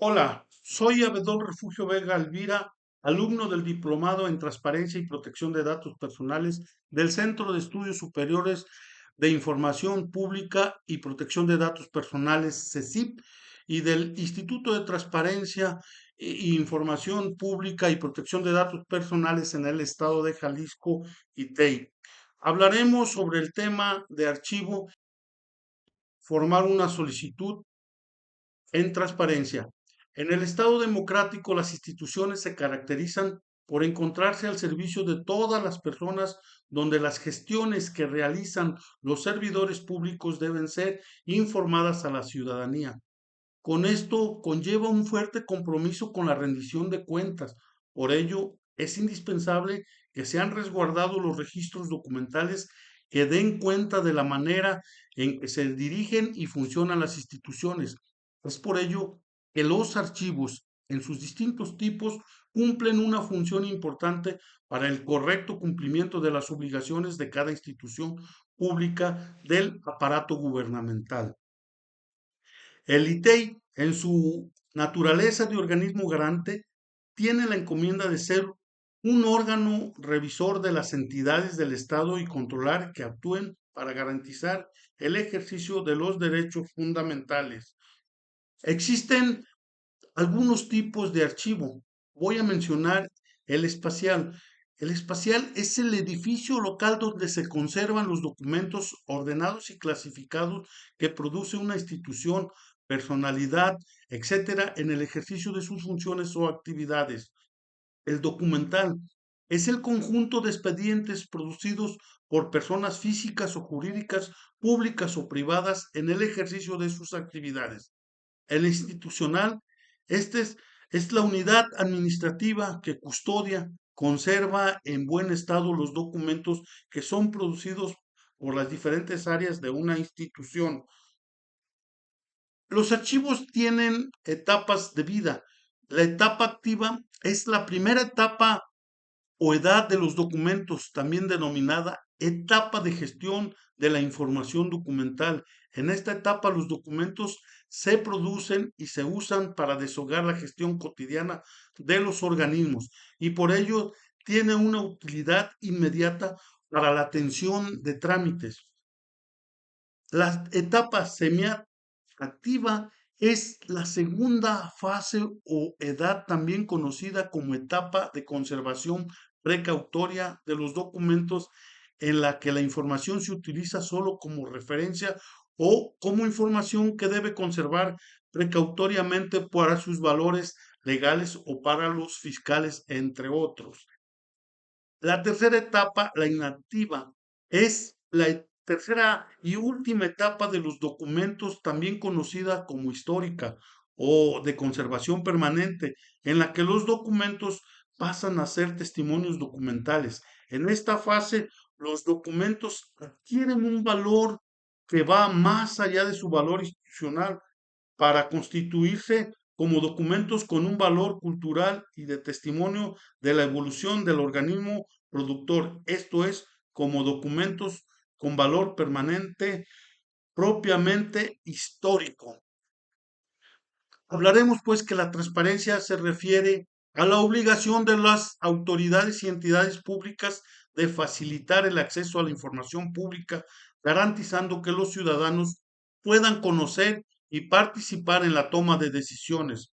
Hola, soy Abedol Refugio Vega Alvira, alumno del Diplomado en Transparencia y Protección de Datos Personales del Centro de Estudios Superiores de Información Pública y Protección de Datos Personales, CECIP, y del Instituto de Transparencia e Información Pública y Protección de Datos Personales en el Estado de Jalisco, ITEI. Hablaremos sobre el tema de archivo, formar una solicitud en transparencia. En el Estado democrático, las instituciones se caracterizan por encontrarse al servicio de todas las personas, donde las gestiones que realizan los servidores públicos deben ser informadas a la ciudadanía. Con esto conlleva un fuerte compromiso con la rendición de cuentas. Por ello, es indispensable que sean resguardados los registros documentales que den cuenta de la manera en que se dirigen y funcionan las instituciones. Es por ello que los archivos, en sus distintos tipos, cumplen una función importante para el correcto cumplimiento de las obligaciones de cada institución pública del aparato gubernamental. El ITEI, en su naturaleza de organismo garante, tiene la encomienda de ser un órgano revisor de las entidades del Estado y controlar que actúen para garantizar el ejercicio de los derechos fundamentales. Existen algunos tipos de archivo. Voy a mencionar el espacial. El espacial es el edificio local donde se conservan los documentos ordenados y clasificados que produce una institución, personalidad, etcétera, en el ejercicio de sus funciones o actividades. El documental es el conjunto de expedientes producidos por personas físicas o jurídicas, públicas o privadas en el ejercicio de sus actividades. El institucional, este es la unidad administrativa que custodia, conserva en buen estado los documentos que son producidos por las diferentes áreas de una institución. Los archivos tienen etapas de vida. La etapa activa es la primera etapa o edad de los documentos, también denominada etapa de gestión de la información documental. En esta etapa los documentos se producen y se usan para deshogar la gestión cotidiana de los organismos y por ello tiene una utilidad inmediata para la atención de trámites. La etapa semiactiva es la segunda fase o edad también conocida como etapa de conservación precautoria de los documentos en la que la información se utiliza solo como referencia o como información que debe conservar precautoriamente para sus valores legales o para los fiscales, entre otros. La tercera etapa, la inactiva, es la tercera y última etapa de los documentos, también conocida como histórica o de conservación permanente, en la que los documentos pasan a ser testimonios documentales. En esta fase, los documentos adquieren un valor que va más allá de su valor institucional para constituirse como documentos con un valor cultural y de testimonio de la evolución del organismo productor, esto es, como documentos con valor permanente propiamente histórico. Hablaremos pues que la transparencia se refiere a la obligación de las autoridades y entidades públicas de facilitar el acceso a la información pública, garantizando que los ciudadanos puedan conocer y participar en la toma de decisiones.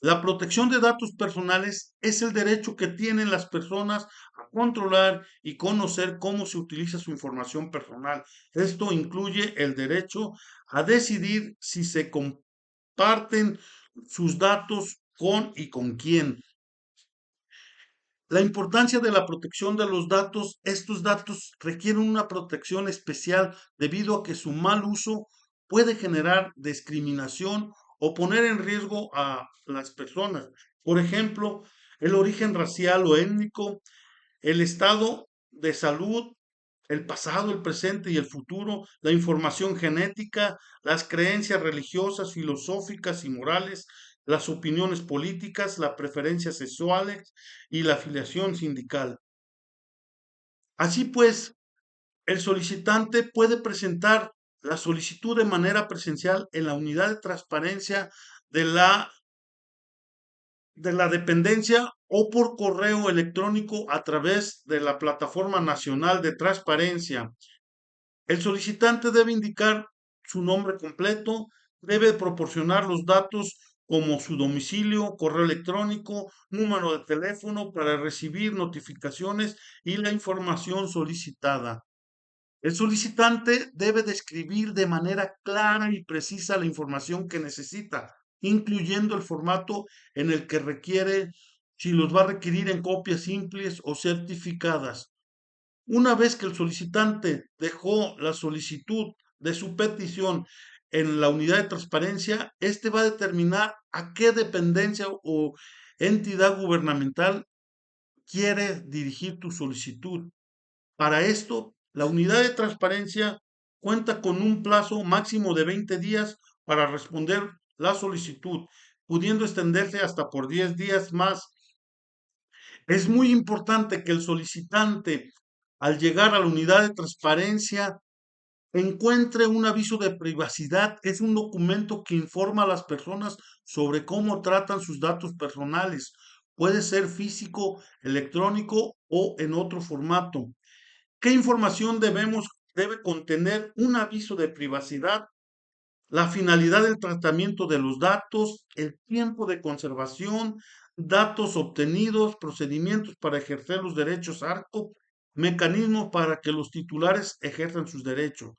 La protección de datos personales es el derecho que tienen las personas a controlar y conocer cómo se utiliza su información personal. Esto incluye el derecho a decidir si se comparten sus datos con y con quién. La importancia de la protección de los datos, estos datos requieren una protección especial debido a que su mal uso puede generar discriminación o poner en riesgo a las personas. Por ejemplo, el origen racial o étnico, el estado de salud, el pasado, el presente y el futuro, la información genética, las creencias religiosas, filosóficas y morales, las opiniones políticas, las preferencias sexuales y la afiliación sindical. Así pues, el solicitante puede presentar la solicitud de manera presencial en la unidad de transparencia de la de la dependencia o por correo electrónico a través de la Plataforma Nacional de Transparencia. El solicitante debe indicar su nombre completo, debe proporcionar los datos como su domicilio, correo electrónico, número de teléfono para recibir notificaciones y la información solicitada. El solicitante debe describir de manera clara y precisa la información que necesita, incluyendo el formato en el que requiere, si los va a requerir en copias simples o certificadas. Una vez que el solicitante dejó la solicitud de su petición en la unidad de transparencia, este va a determinar a qué dependencia o entidad gubernamental quiere dirigir tu solicitud. Para esto, la unidad de transparencia cuenta con un plazo máximo de 20 días para responder la solicitud, pudiendo extenderse hasta por 10 días más. Es muy importante que el solicitante, al llegar a la unidad de transparencia, encuentre un aviso de privacidad, que es un documento que informa a las personas sobre cómo tratan sus datos personales. Puede ser físico, electrónico o en otro formato. ¿Qué información debe contener un aviso de privacidad? La finalidad del tratamiento de los datos, el tiempo de conservación, datos obtenidos, procedimientos para ejercer los derechos ARCO, mecanismos para que los titulares ejerzan sus derechos.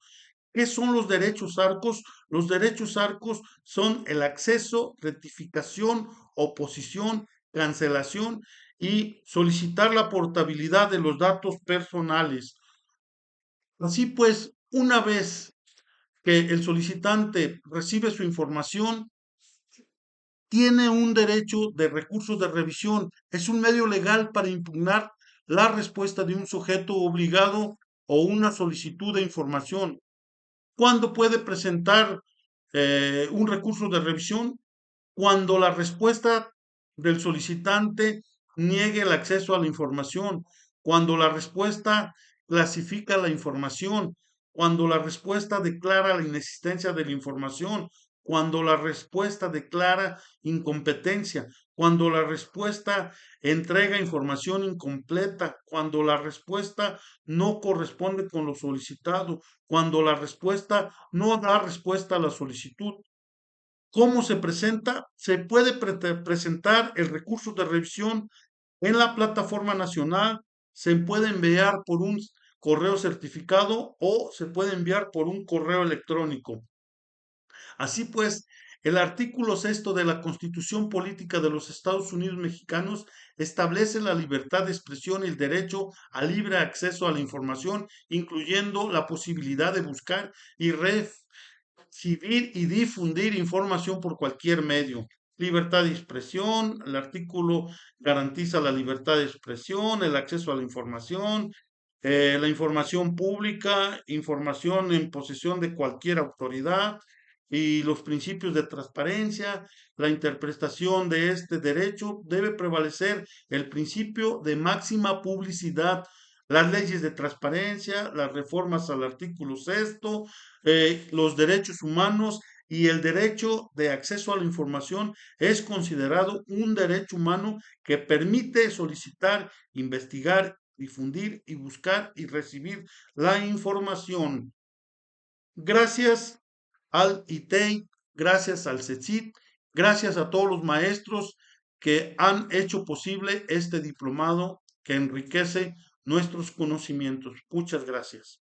¿Qué son los derechos ARCOS? Los derechos ARCOS son el acceso, rectificación, oposición, cancelación y solicitar la portabilidad de los datos personales. Así pues, una vez que el solicitante recibe su información, tiene un derecho de recursos de revisión. Es un medio legal para impugnar la respuesta de un sujeto obligado o una solicitud de información. ¿Cuándo puede presentar un recurso de revisión? Cuando la respuesta del solicitante niegue el acceso a la información, cuando la respuesta clasifica la información, cuando la respuesta declara la inexistencia de la información, cuando la respuesta declara incompetencia, cuando la respuesta entrega información incompleta, cuando la respuesta no corresponde con lo solicitado, cuando la respuesta no da respuesta a la solicitud. ¿Cómo se presenta? Se puede presentar el recurso de revisión en la plataforma nacional, se puede enviar por un correo certificado o se puede enviar por un correo electrónico. Así pues, el artículo sexto de la Constitución Política de los Estados Unidos Mexicanos establece la libertad de expresión y el derecho al libre acceso a la información, incluyendo la posibilidad de buscar y recibir y difundir información por cualquier medio. Libertad de expresión, el artículo garantiza la libertad de expresión, el acceso a la información pública, información en posesión de cualquier autoridad y los principios de transparencia. La interpretación de este derecho debe prevalecer el principio de máxima publicidad, las leyes de transparencia, las reformas al artículo sexto, los derechos humanos y el derecho de acceso a la información es considerado un derecho humano que permite solicitar, investigar, difundir y buscar y recibir la información. Gracias al ITEI, gracias al CECIT, gracias a todos los maestros que han hecho posible este diplomado que enriquece nuestros conocimientos. Muchas gracias.